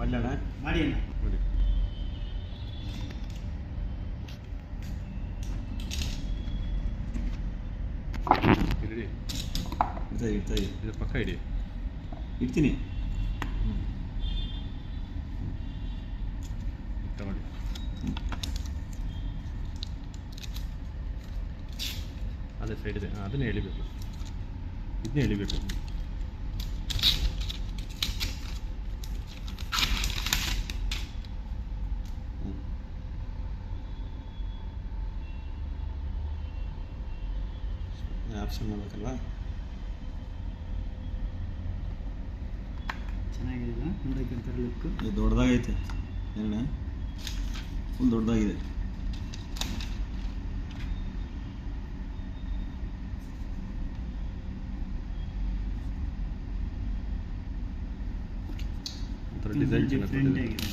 ಮಾಡಲಣ್ಣ ಮಾಡಿ ಅಣ್ಣ. ನೋಡಿ. ಇಡಿ ಇಡ್ತಾ ಇದು ಪಕ್ಕ ಇಡಿ. ಇಡ್ತೀನಿ. ತಗೊಳ್ಳಿ. ಅದೇ ಸೈಡ್ ಇದೆ, ಅದನ್ನೇ ಎಳಿಬೇಕು, ಇದನ್ನೇ ಎಳಿಬೇಕು. ಆಪ್ಷನ್ ಮಾಡಬೇಕಲ್ವಾ? ಚೆನ್ನಾಗಿದೆ ನೋಡೋಕೆ ಒಂಥರ ಲುಕ್. ಇದು ದೊಡ್ಡದಾಗೈತೆ ಏನ, ಫುಲ್ ದೊಡ್ಡದಾಗಿದೆ. ಒಂಥರ ಡಿಸೈನ್ ಡಿಫ್ರೆಂಟ್ ಆಗಿದೆ.